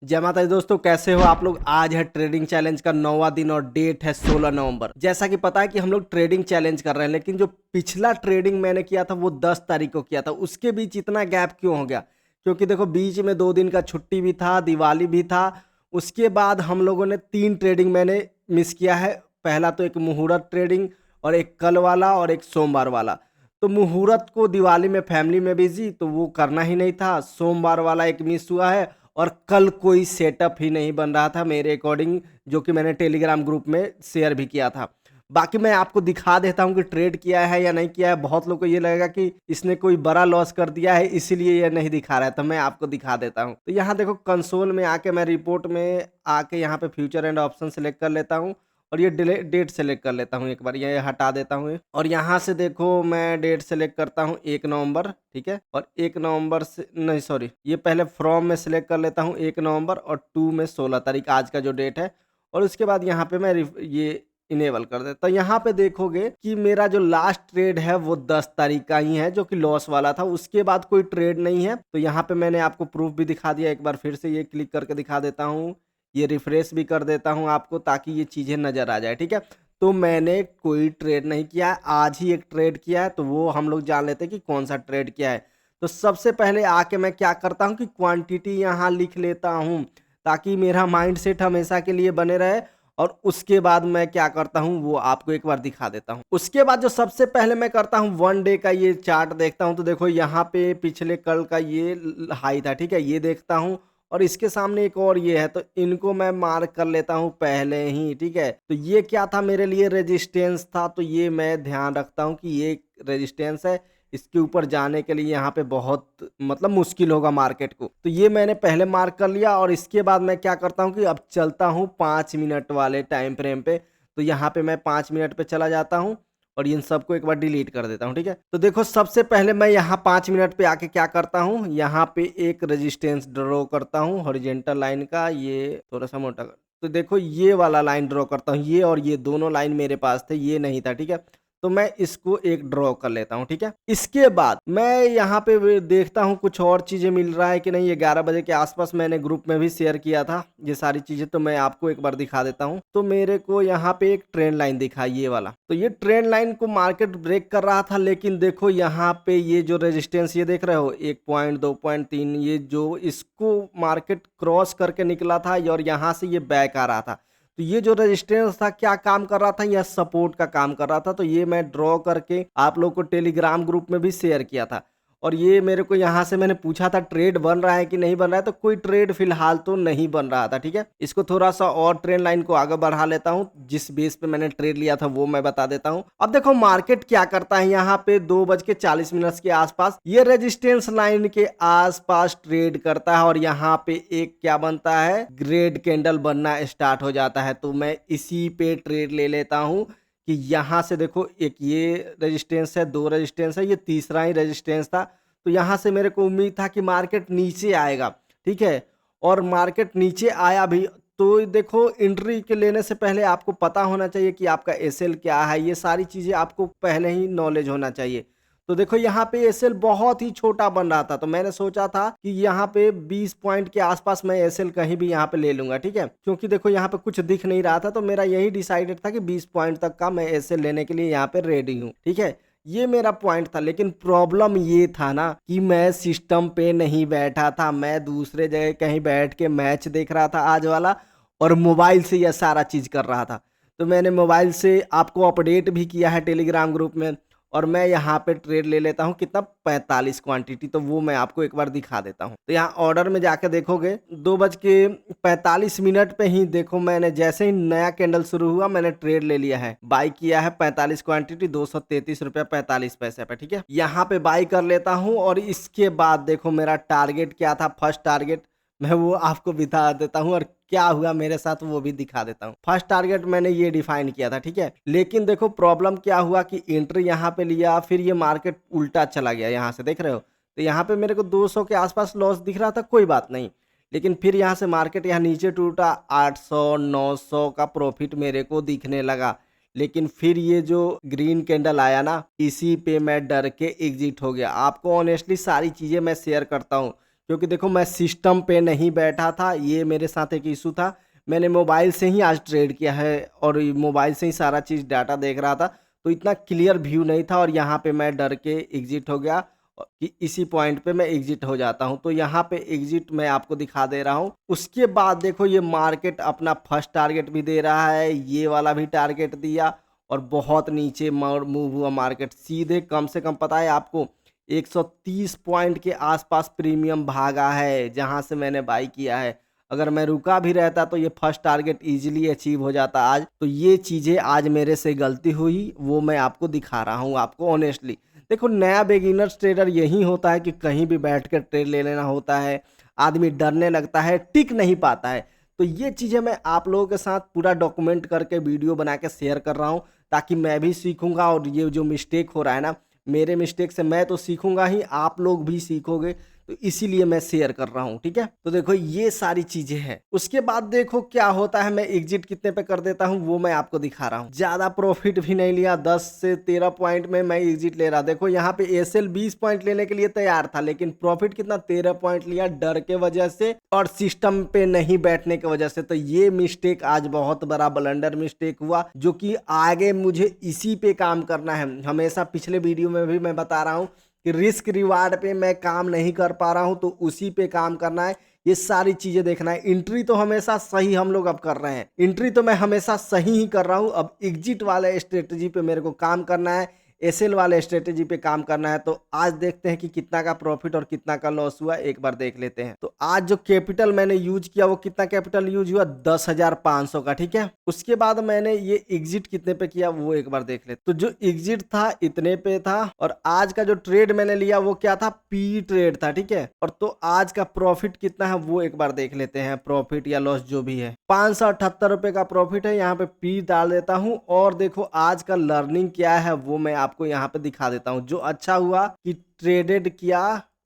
जय माता दी दोस्तों, कैसे हो आप लोग। आज है ट्रेडिंग चैलेंज का 9वां दिन और डेट है 16 नवंबर। जैसा कि पता है कि हम लोग ट्रेडिंग चैलेंज कर रहे हैं, लेकिन जो पिछला ट्रेडिंग मैंने किया था वो 10 तारीख को किया था। उसके बीच इतना गैप क्यों हो गया? क्योंकि देखो बीच में 2 दिन का छुट्टी भी था, दिवाली भी था। उसके बाद हम लोगों ने 3 ट्रेडिंग मैंने मिस किया है। पहला तो एक मुहूर्त ट्रेडिंग और एक कल वाला और एक सोमवार वाला। तो मुहूर्त को दिवाली में फैमिली में बिजी, तो वो करना ही नहीं था। सोमवार वाला एक मिस हुआ है और कल कोई सेटअप ही नहीं बन रहा था मेरे अकॉर्डिंग, जो कि मैंने टेलीग्राम ग्रुप में शेयर भी किया था। बाकी मैं आपको दिखा देता हूँ कि ट्रेड किया है या नहीं किया है। बहुत लोग को ये लगेगा कि इसने कोई बड़ा लॉस कर दिया है इसीलिए ये नहीं दिखा रहा है, तो मैं आपको दिखा देता हूँ। तो यहाँ देखो कंसोल में आके मैं रिपोर्ट में आके यहाँ पे फ्यूचर एंड ऑप्शन सेलेक्ट कर लेता हूँ और ये डेट सेलेक्ट कर लेता हूँ। एक बार ये हटा देता हूँ और यहाँ से देखो मैं डेट सेलेक्ट करता हूँ 1 नवंबर, ठीक है। और 1 नवंबर से नहीं, सॉरी, ये पहले फ्रॉम में सेलेक्ट कर लेता हूँ 1 नवंबर और 2 में 16 तारीख आज का जो डेट है। और उसके बाद यहाँ पे मैं ये इनेबल कर देता हूँ। यहाँ पे देखोगे कि मेरा जो लास्ट ट्रेड है वो 10 तारीख का ही है, जो कि लॉस वाला था। उसके बाद कोई ट्रेड नहीं है। तो यहाँ पे मैंने आपको प्रूफ भी दिखा दिया। एक बार फिर से ये क्लिक करके दिखा देता हूँ, ये रिफ्रेश भी कर देता हूँ आपको, ताकि ये चीज़ें नज़र आ जाए, ठीक है। तो मैंने कोई ट्रेड नहीं किया, आज ही एक ट्रेड किया है। तो वो हम लोग जान लेते हैं कि कौन सा ट्रेड किया है। तो सबसे पहले आके मैं क्या करता हूँ कि क्वांटिटी यहाँ लिख लेता हूँ, ताकि मेरा माइंडसेट हमेशा के लिए बने रहे। और उसके बाद मैं क्या करता हूँ वो आपको एक बार दिखा देता हूँ। उसके बाद जो सबसे पहले मैं करता हूँ 1 डे का ये चार्ट देखता हूँ। तो देखो यहाँ पे पिछले कल का ये हाई था, ठीक है, ये देखता हूँ। और इसके सामने एक और ये है, तो इनको मैं मार्क कर लेता हूँ पहले ही, ठीक है। तो ये क्या था, मेरे लिए रेजिस्टेंस था, तो ये मैं ध्यान रखता हूँ कि ये रेजिस्टेंस है। इसके ऊपर जाने के लिए यहाँ पे बहुत मतलब मुश्किल होगा मार्केट को। तो ये मैंने पहले मार्क कर लिया और इसके बाद मैं क्या करता हूँ कि अब चलता हूँ 5 मिनट वाले टाइम फ्रेम पे। तो यहाँ पे मैं 5 मिनट पे चला जाता हूँ और इन सबको एक बार डिलीट कर देता हूँ, ठीक है। तो देखो सबसे पहले मैं यहाँ 5 मिनट पे आके क्या करता हूँ, यहाँ पे एक रेजिस्टेंस ड्रॉ करता हूँ हॉरिजेंटल लाइन का। ये थोड़ा सा मोटा कर, तो देखो ये वाला लाइन ड्रॉ करता हूँ। ये और ये दोनों लाइन मेरे पास थे, ये नहीं था, ठीक है। तो मैं इसको एक ड्रॉ कर लेता हूँ, ठीक है। इसके बाद मैं यहाँ पे देखता हूँ कुछ और चीज़ें मिल रहा है कि नहीं। ये 11 बजे के आसपास मैंने ग्रुप में भी शेयर किया था ये सारी चीज़ें, तो मैं आपको एक बार दिखा देता हूँ। तो मेरे को यहाँ पे एक ट्रेंड लाइन दिखा, ये वाला। तो ये ट्रेंड लाइन को मार्केट ब्रेक कर रहा था, लेकिन देखो यहाँ पे ये जो रेजिस्टेंस ये देख रहे हो 1 पॉइंट 2.3, ये जो इसको मार्केट क्रॉस करके निकला था और यहाँ से ये बैक आ रहा था। तो ये जो रेजिस्टेंस था क्या काम कर रहा था, यह सपोर्ट का काम कर रहा था। तो ये मैं ड्रॉ करके आप लोग को टेलीग्राम ग्रुप में भी शेयर किया था। और ये मेरे को यहाँ से मैंने पूछा था ट्रेड बन रहा है कि नहीं बन रहा है, तो कोई ट्रेड फिलहाल तो नहीं बन रहा था, ठीक है। इसको थोड़ा सा और ट्रेंड लाइन को आगे बढ़ा लेता हूँ, जिस बेस पे मैंने ट्रेड लिया था वो मैं बता देता हूँ। अब देखो मार्केट क्या करता है, यहाँ पे 2:40 के आसपास ये रेजिस्टेंस लाइन के आसपास ट्रेड करता है और यहाँ पे एक क्या बनता है, ग्रेड कैंडल बनना स्टार्ट हो जाता है। तो मैं इसी पे ट्रेड ले लेता हूँ कि यहाँ से देखो एक ये रेजिस्टेंस है, 2 रेजिस्टेंस है, ये तीसरा ही रेजिस्टेंस था। तो यहाँ से मेरे को उम्मीद था कि मार्केट नीचे आएगा, ठीक है। और मार्केट नीचे आया भी। तो देखो एंट्री के लेने से पहले आपको पता होना चाहिए कि आपका एसएल क्या है, ये सारी चीज़ें आपको पहले ही नॉलेज होना चाहिए। तो देखो यहाँ पे एसएल बहुत ही छोटा बन रहा था, तो मैंने सोचा था कि यहाँ पे 20 पॉइंट के आसपास मैं एसएल कहीं भी यहाँ पे ले लूंगा, ठीक है। क्योंकि देखो यहाँ पे कुछ दिख नहीं रहा था, तो मेरा यही डिसाइडेड था कि 20 पॉइंट तक का मैं एसएल लेने के लिए यहाँ पे रेडी हूँ, ठीक है। ये मेरा पॉइंट था। लेकिन प्रॉब्लम ये था ना कि मैं सिस्टम पे नहीं बैठा था, मैं दूसरे जगह कहीं बैठ के मैच देख रहा था आज वाला, और मोबाइल से यह सारा चीज़ कर रहा था। तो मैंने मोबाइल से आपको अपडेट भी किया है टेलीग्राम ग्रुप में। और मैं यहाँ पे ट्रेड ले लेता हूँ कितना, 45 क्वांटिटी। तो वो मैं आपको एक बार दिखा देता हूँ। तो यहाँ ऑर्डर में जाके देखोगे 2:45 पे ही देखो मैंने जैसे ही नया कैंडल शुरू हुआ मैंने ट्रेड ले लिया है, बाई किया है 45 क्वांटिटी, 233 रुपया 45 पैसे पे, ठीक है। यहाँ पे बाई कर लेता हूँ और इसके बाद देखो मेरा टारगेट क्या था, फर्स्ट टारगेट मैं वो आपको बता देता हूँ और क्या हुआ मेरे साथ वो भी दिखा देता हूँ। फर्स्ट टारगेट मैंने ये डिफाइन किया था, ठीक है। लेकिन देखो प्रॉब्लम क्या हुआ कि एंट्री यहाँ पे लिया, फिर ये मार्केट उल्टा चला गया, यहाँ से देख रहे हो। तो यहाँ पे मेरे को 200 के आसपास लॉस दिख रहा था, कोई बात नहीं। लेकिन फिर यहाँ से मार्केट यहाँ नीचे टूटा, 800 900 का प्रॉफिट मेरे को दिखने लगा। लेकिन फिर ये जो ग्रीन कैंडल आया ना, इसी पे मैं डर के एग्जिट हो गया। आपको ऑनेस्टली सारी चीज़ें मैं शेयर करता हूँ, क्योंकि देखो मैं सिस्टम पे नहीं बैठा था, ये मेरे साथ एक इशू था। मैंने मोबाइल से ही आज ट्रेड किया है और मोबाइल से ही सारा चीज़ डाटा देख रहा था, तो इतना क्लियर व्यू नहीं था और यहाँ पे मैं डर के एग्जिट हो गया कि इसी पॉइंट पे मैं एग्जिट हो जाता हूँ। तो यहाँ पे एग्जिट मैं आपको दिखा दे रहा हूँ। उसके बाद देखो ये मार्केट अपना फर्स्ट टारगेट भी दे रहा है, ये वाला भी टारगेट दिया और बहुत नीचे मूव हुआ मार्केट, सीधे कम से कम पता है आपको 130 पॉइंट के आसपास प्रीमियम भागा है जहां से मैंने बाई किया है। अगर मैं रुका भी रहता तो ये फर्स्ट टारगेट इजीली अचीव हो जाता आज। तो ये चीज़ें आज मेरे से गलती हुई, वो मैं आपको दिखा रहा हूँ आपको ऑनेस्टली। देखो नया बिगिनर्स ट्रेडर यही होता है कि कहीं भी बैठ कर ट्रेड ले लेना होता है, आदमी डरने लगता है, टिक नहीं पाता है। तो ये चीज़ें मैं आप लोगों के साथ पूरा डॉक्यूमेंट करके वीडियो बना के शेयर कर रहा हूँ, ताकि मैं भी सीखूंगा और ये जो मिस्टेक हो रहा है ना, मेरे मिस्टेक से मैं तो सीखूंगा ही, आप लोग भी सीखोगे, तो इसीलिए मैं शेयर कर रहा हूँ, ठीक है। तो देखो ये सारी चीजें हैं। उसके बाद देखो क्या होता है, मैं एग्जिट कितने पे कर देता हूँ वो मैं आपको दिखा रहा हूँ। ज्यादा प्रॉफिट भी नहीं लिया, 10 से 13 पॉइंट में मैं एग्जिट ले रहा। देखो यहाँ पे एसएल 20 पॉइंट लेने के लिए तैयार था, लेकिन प्रॉफिट कितना 13 पॉइंट लिया, डर के वजह से और सिस्टम पे नहीं बैठने की वजह से। तो ये मिस्टेक आज बहुत बड़ा ब्लंडर मिस्टेक हुआ, जो कि आगे मुझे इसी पे काम करना है। हमेशा पिछले वीडियो में भी मैं बता रहा हूँ कि रिस्क रिवार्ड पे मैं काम नहीं कर पा रहा हूं, तो उसी पे काम करना है, ये सारी चीजें देखना है। एंट्री तो हमेशा सही हम लोग अब कर रहे हैं, एंट्री तो मैं हमेशा सही ही कर रहा हूं। अब एग्जिट वाले स्ट्रेटजी पे मेरे को काम करना है, एसएल वाले स्ट्रेटजी पे काम करना है। तो आज देखते हैं कि कितना का प्रॉफिट और कितना का लॉस हुआ, एक बार देख लेते हैं। तो आज जो कैपिटल मैंने यूज किया वो कितना कैपिटल यूज हुआ, 10,500 का, ठीक है। उसके बाद मैंने ये एग्जिट कितने पे किया वो एक बार देख लेते। तो जो एग्जिट था इतने पे था और आज का जो ट्रेड मैंने लिया वो क्या था, पी ट्रेड था, ठीक है। और तो आज का प्रॉफिट कितना है वो एक बार देख लेते हैं, प्रॉफिट या लॉस जो भी है, 578 का प्रॉफिट है। यहाँ पे पी डाल देता हूँ और देखो आज का लर्निंग क्या है वो मैं आपको यहाँ पे दिखा देता हूँ। जो अच्छा हुआ कि ट्रेडेड किया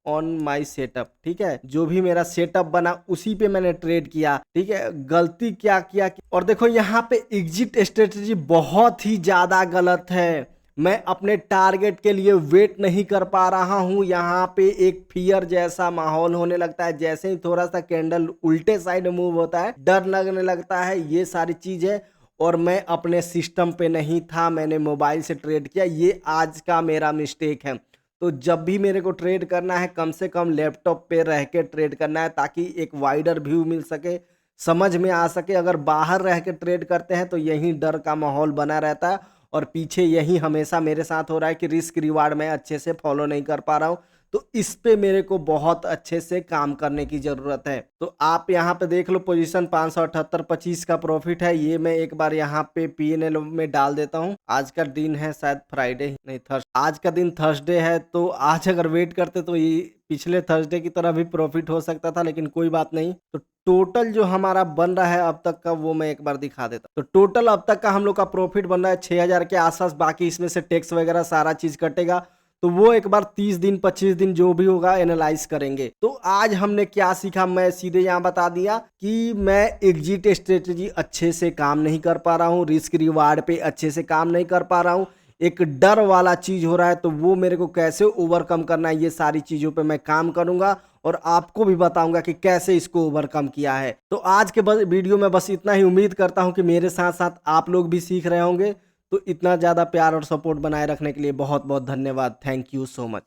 ऑन माई सेटअप, ठीक है, जो भी मेरा सेटअप बना उसी पे मैंने ट्रेड किया, ठीक है। गलती क्या किया और देखो यहाँ पे एग्जिट स्ट्रेटजी बहुत ही ज्यादा गलत है। मैं अपने टारगेट के लिए वेट नहीं कर पा रहा हूं, यहाँ पे एक फियर जैसा माहौल होने लगता है। जैसे ही थोड़ा सा कैंडल उल्टे साइड मूव होता है डर लगने लगता है, ये सारी चीज है। और मैं अपने सिस्टम पे नहीं था, मैंने मोबाइल से ट्रेड किया, ये आज का मेरा मिस्टेक है। तो जब भी मेरे को ट्रेड करना है कम से कम लैपटॉप पे रह के ट्रेड करना है, ताकि एक वाइडर व्यू मिल सके, समझ में आ सके। अगर बाहर रह के ट्रेड करते हैं तो यही डर का माहौल बना रहता है और पीछे यही हमेशा मेरे साथ हो रहा है कि रिस्क रिवार्ड मैं अच्छे से फॉलो नहीं कर पा रहा हूँ। तो इस पे मेरे को बहुत अच्छे से काम करने की ज़रूरत है। तो आप यहाँ पे देख लो, पोजीशन 578.25 का प्रॉफिट है। ये मैं एक बार यहाँ पे पीएनएल में डाल देता हूँ। आज का दिन है शायद फ्राइडे, नहीं थर्सडे, आज का दिन थर्सडे है। तो आज अगर वेट करते तो ये पिछले थर्सडे की तरह भी प्रॉफिट हो सकता था, लेकिन कोई बात नहीं। तो टोटल जो हमारा बन रहा है अब तक का वो मैं एक बार दिखा देता हूँ। तो टोटल अब तक का हम लोग का प्रॉफिट बन रहा है 6,000 के आसपास। बाकी इसमें से टैक्स वगैरह सारा चीज कटेगा, तो वो एक बार 30 दिन 25 दिन जो भी होगा एनालाइज करेंगे। तो आज हमने क्या सीखा मैं सीधे यहाँ बता दिया कि मैं एग्जिट स्ट्रेटजी अच्छे से काम नहीं कर पा रहा हूँ, रिस्क रिवार्ड पे अच्छे से काम नहीं कर पा रहा हूँ, एक डर वाला चीज हो रहा है। तो वो मेरे को कैसे ओवरकम करना है, ये सारी चीजों पे मैं काम करूंगा और आपको भी बताऊंगा कि कैसे इसको ओवरकम किया है। तो आज के वीडियो में बस इतना ही। उम्मीद करता हूं कि मेरे साथ साथ आप लोग भी सीख रहे होंगे। तो इतना ज़्यादा प्यार और सपोर्ट बनाए रखने के लिए बहुत बहुत धन्यवाद। Thank you so much.